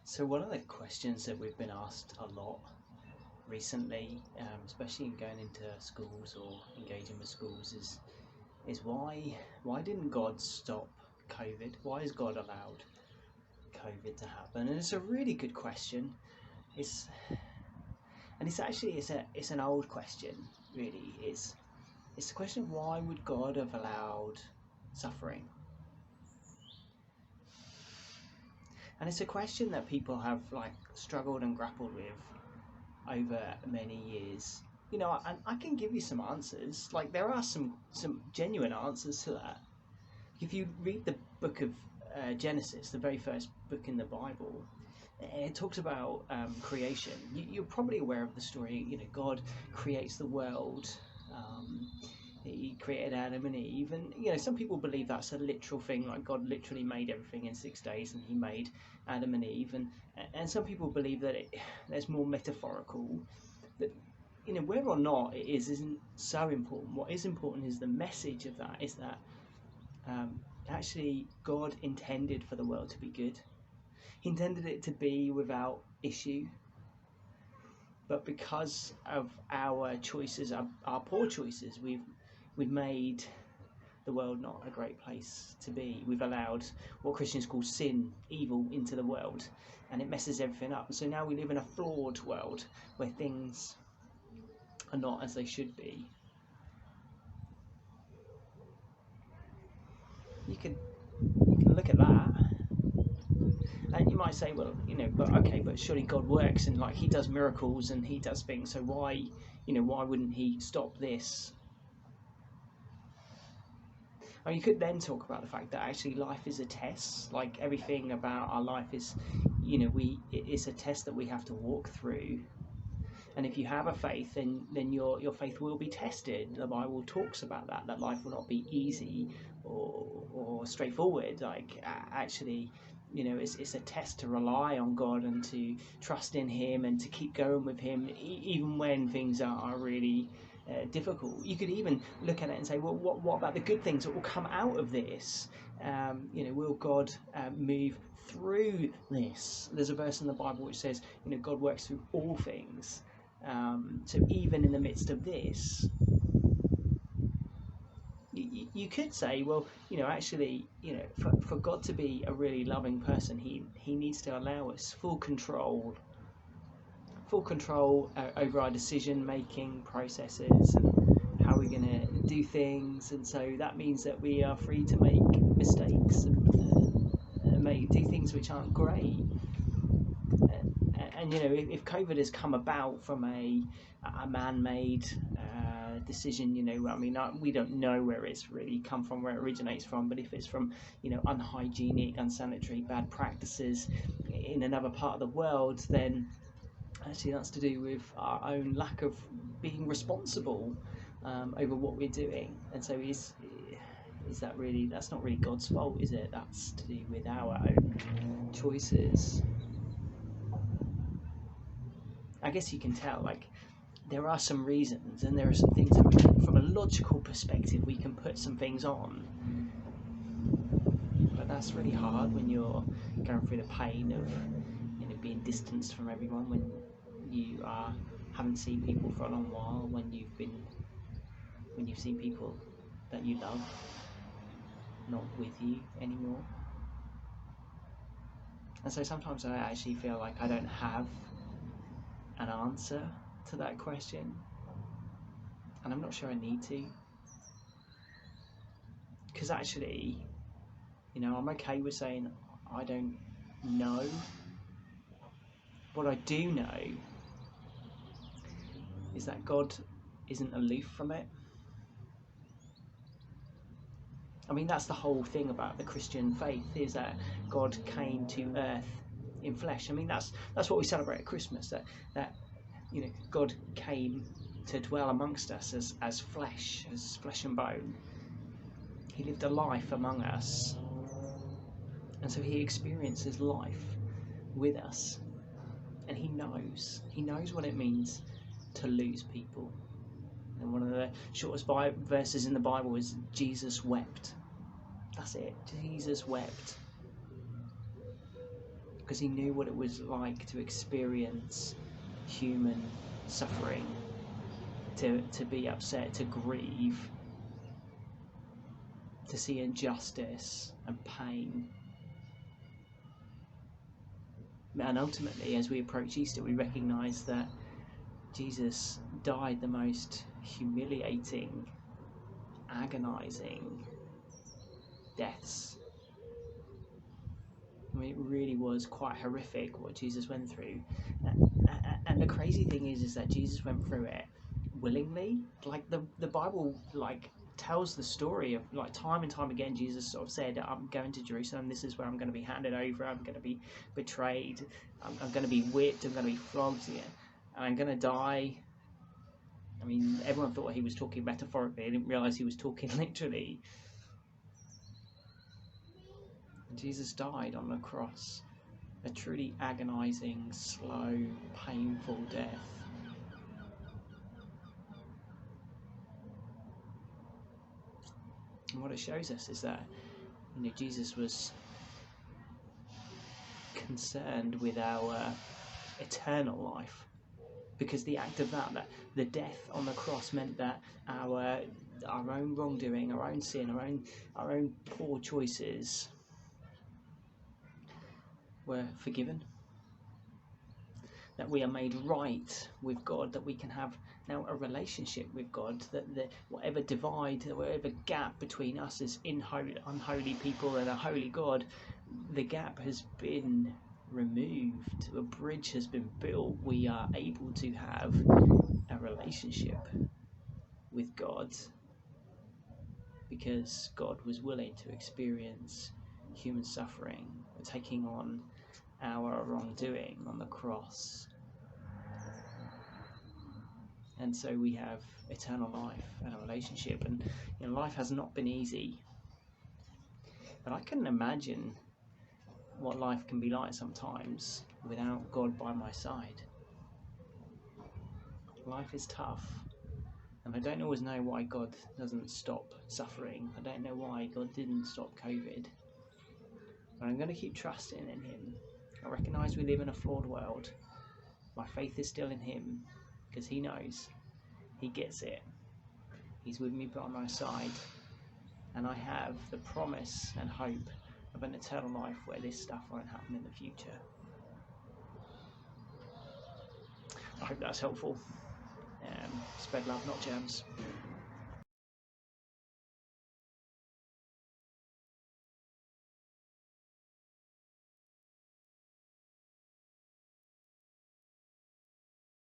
So one of the questions that we've been asked a lot recently, especially in going into schools or engaging with schools, is why didn't God stop COVID? Why has God allowed COVID to happen? And it's a really good question. It's an old question, really. It's the question of why would God have allowed suffering? And it's a question that people have struggled and grappled with over many years. I can give you some answers. There are some genuine answers to that. If you read the book of Genesis, the very first book in the Bible, it talks about creation. You're probably aware of the story. God creates the world. He created Adam and Eve, and some people believe that's a literal thing, like God literally made everything in 6 days, and He made Adam and Eve, and some people believe that there's more metaphorical. That whether or not it isn't so important. What is important is the message of that. Is that actually God intended for the world to be good. He intended it to be without issue. But because of our choices, our poor choices, we've made the world not a great place to be. We've allowed what Christians call sin, evil, into the world, and it messes everything up. So now we live in a flawed world where things are not as they should be. You can look at that, and you might say, well, but surely God works, and He does miracles and He does things. So why wouldn't He stop this? Or you could then talk about the fact that actually life is a test. Like everything about our life is, it's a test that we have to walk through. And if you have a faith, then your faith will be tested. The Bible talks about that life will not be easy or straightforward. Actually, it's a test to rely on God and to trust in Him and to keep going with Him, even when things are really difficult. You could even look at it and say, well, what about the good things that will come out of this? Will God move through this? There's a verse in the Bible which says, God works through all things. So even in the midst of this, you could say, well, actually, for God to be a really loving person, he needs to allow us full control over our decision-making processes and how we're going to do things. And so that means that we are free to make mistakes and do things which aren't great. And if COVID has come about from a man-made decision, we don't know where it's really come from, where it originates from. But if it's from unhygienic, unsanitary, bad practices in another part of the world, then actually that's to do with our own lack of being responsible over what we're doing. And so is that really? That's not really God's fault, is it? That's to do with our own choices. I guess you can tell, there are some reasons, and there are some things that from a logical perspective we can put some things on. But that's really hard when you're going through the pain of being distanced from everyone, when you haven't seen people for a long while, when you've seen people that you love not with you anymore. And so sometimes I actually feel like I don't have an answer to that question, and I'm not sure I need to, because actually, I'm okay with saying I don't know. What I do know is that God isn't aloof from it. That's the whole thing about the Christian faith, is that God came to earth in flesh. That's what we celebrate at Christmas, that God came to dwell amongst us as flesh and bone. He lived a life among us, and so He experiences life with us, and He knows what it means to lose people. And one of the shortest verses in the Bible is Jesus wept. That's it. Jesus wept. because he knew what it was like to experience human suffering, to be upset, to grieve, to see injustice and pain. And ultimately, as we approach Easter, we recognise that Jesus died the most humiliating, agonising deaths. I mean, it really was quite horrific what Jesus went through. And the crazy thing is that Jesus went through it willingly. Like the Bible tells the story of, like, time and time again, Jesus sort of said, I'm going to Jerusalem, this is where I'm going to be handed over, I'm going to be betrayed, I'm going to be whipped, I'm going to be flogged, and I'm going to die. I mean, everyone thought he was talking metaphorically. They didn't realise he was talking literally. And Jesus died on the cross, a truly agonising, slow, painful death. And what it shows us is that, Jesus was concerned with our eternal life, because the act of that the death on the cross meant that our own wrongdoing, our own sin, our own poor choices were forgiven, that we are made right with God, that we can have now a relationship with God, that whatever divide, whatever gap between us as unholy people and a holy God, the gap has been removed, a bridge has been built. We are able to have a relationship with God because God was willing to experience human suffering, taking on our wrongdoing on the cross. And so we have eternal life and a relationship. And life has not been easy, but I couldn't imagine what life can be like sometimes without God by my side. Life is tough, and I don't always know why God doesn't stop suffering. I don't know why God didn't stop COVID, but I'm going to keep trusting in him. I recognise we live in a flawed world. My faith is still in him because he knows, he gets it, he's with me by my side, and I have the promise and hope of an eternal life where this stuff won't happen in the future. I hope that's helpful. Spread love, not germs.